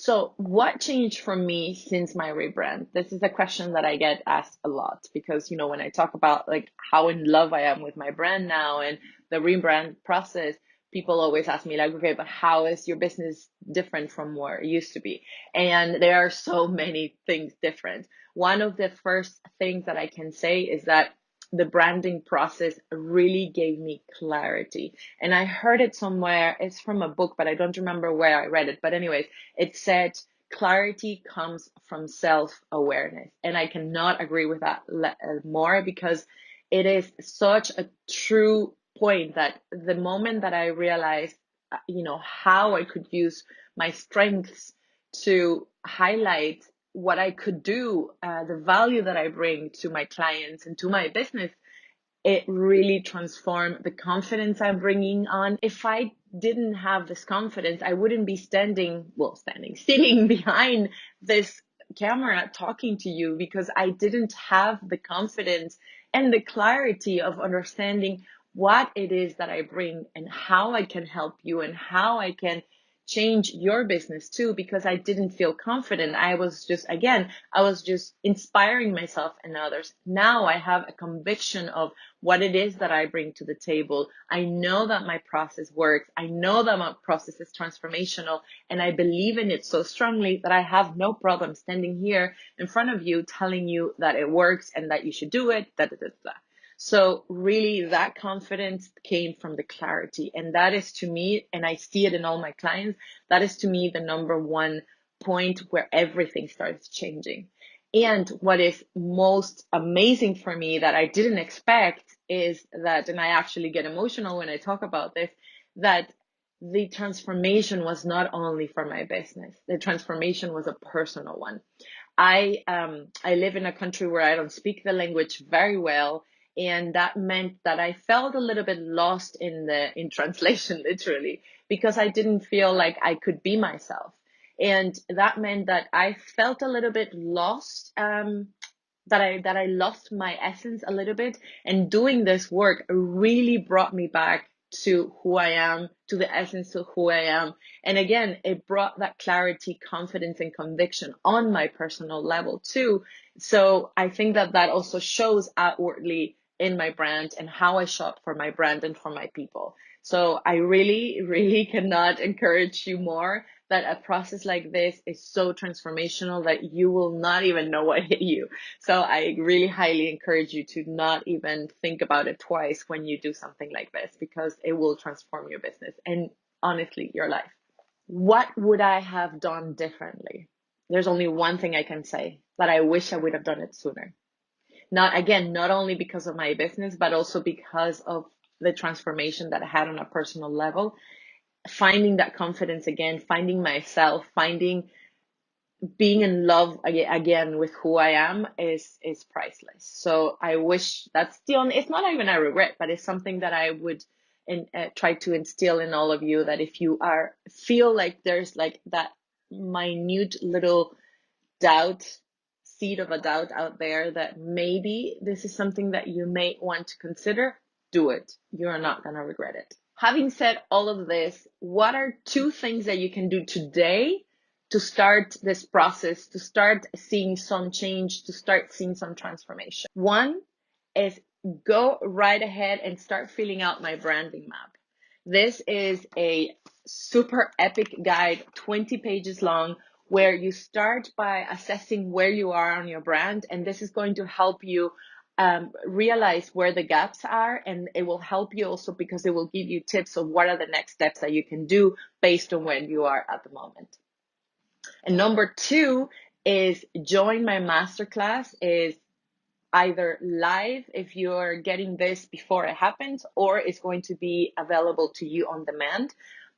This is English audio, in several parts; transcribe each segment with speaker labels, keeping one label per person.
Speaker 1: So, what changed for me since my rebrand? This is a question that I get asked a lot because, when I talk about like how in love I am with my brand now and the rebrand process, people always ask me like, okay, but how is your business different from where it used to be? And there are so many things different. One of the first things that I can say is that the branding process really gave me clarity. And I heard it somewhere, it's from a book, but I don't remember where I read it. But anyways, it said clarity comes from self-awareness. And I cannot agree with that more because it is such a true point that the moment that I realized, how I could use my strengths to highlight what I could do, the value that I bring to my clients and to my business, it really transformed the confidence I'm bringing on. If I didn't have this confidence, I wouldn't be sitting behind this camera talking to you because I didn't have the confidence and the clarity of understanding what it is that I bring and how I can help you and how I can change your business too, because I didn't feel confident. I was just inspiring myself and others. Now I have a conviction of what it is that I bring to the table. I know that my process works. I know that my process is transformational, and I believe in it so strongly that I have no problem standing here in front of you telling you that it works and that you should do it. So really that confidence came from the clarity, and that is to me, and I see it in all my clients, that is to me the number one point where everything starts changing. And what is most amazing for me that I didn't expect is that, and I actually get emotional when I talk about this, that the transformation was not only for my business, the transformation was a personal one. I live in a country where I don't speak the language very well, and that meant that I felt a little bit lost in translation, literally, because I didn't feel like I could be myself. And that meant that I felt a little bit lost, that I lost my essence a little bit. And doing this work really brought me back to who I am, to the essence of who I am. And again, it brought that clarity, confidence, and conviction on my personal level too. So I think that that also shows outwardly in my brand and how I shop for my brand and for my people. So I really, really cannot encourage you more that a process like this is so transformational that you will not even know what hit you. So I really highly encourage you to not even think about it twice when you do something like this, because it will transform your business and honestly, your life. What would I have done differently? There's only one thing I can say, that I wish I would have done it sooner. Not only because of my business, but also because of the transformation that I had on a personal level. Finding that confidence again, finding myself, finding being in love again with who I am is priceless. So I wish that's the only, it's not even a regret, but it's something that I would try to instill in all of you, that if you feel like there's like that minute little doubt, seed of a doubt out there that maybe this is something that you may want to consider, do it. You're not going to regret it. Having said all of this, what are two things that you can do today to start this process, to start seeing some change, to start seeing some transformation? One is go right ahead and start filling out my branding map. This is a super epic guide, 20 pages long, where you start by assessing where you are on your brand. And this is going to help you realize where the gaps are. And it will help you also because it will give you tips of what are the next steps that you can do based on where you are at the moment. And number two is join my masterclass. Is either live if you're getting this before it happens, or it's going to be available to you on demand.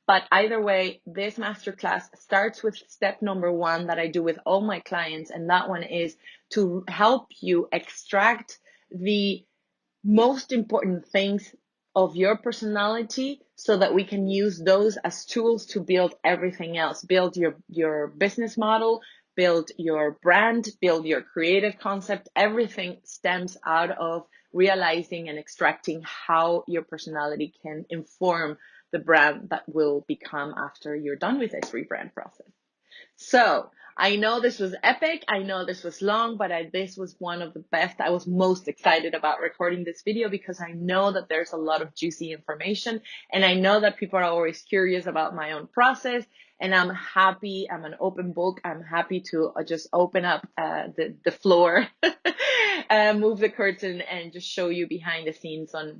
Speaker 1: But either way, this masterclass starts with step number one that I do with all my clients. And that one is to help you extract the most important things of your personality so that we can use those as tools to build everything else, build your business model, build your brand, build your creative concept. Everything stems out of realizing and extracting how your personality can inform the brand that will become after you're done with this rebrand process. So I know this was epic. I know this was long, but this was one of the best. I was most excited about recording this video because I know that there's a lot of juicy information, and I know that people are always curious about my own process. And I'm happy. I'm an open book. I'm happy to just open up the floor, move the curtain, and just show you behind the scenes on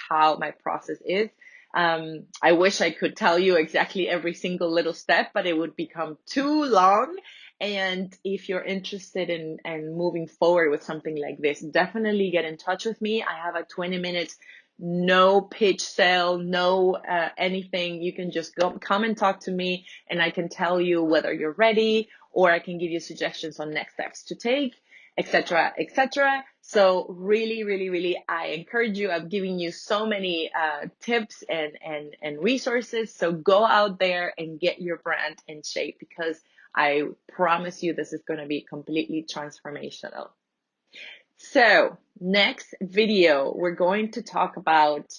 Speaker 1: how my process is. I wish I could tell you exactly every single little step, but it would become too long. And if you're interested in moving forward with something like this, definitely get in touch with me. I have a 20 minutes, no pitch sale, no anything. You can just come and talk to me, and I can tell you whether you're ready, or I can give you suggestions on next steps to take, etc., etc. So really, really, really, I encourage you. I'm giving you so many tips and resources. So go out there and get your brand in shape, because I promise you this is going to be completely transformational. So next video, we're going to talk about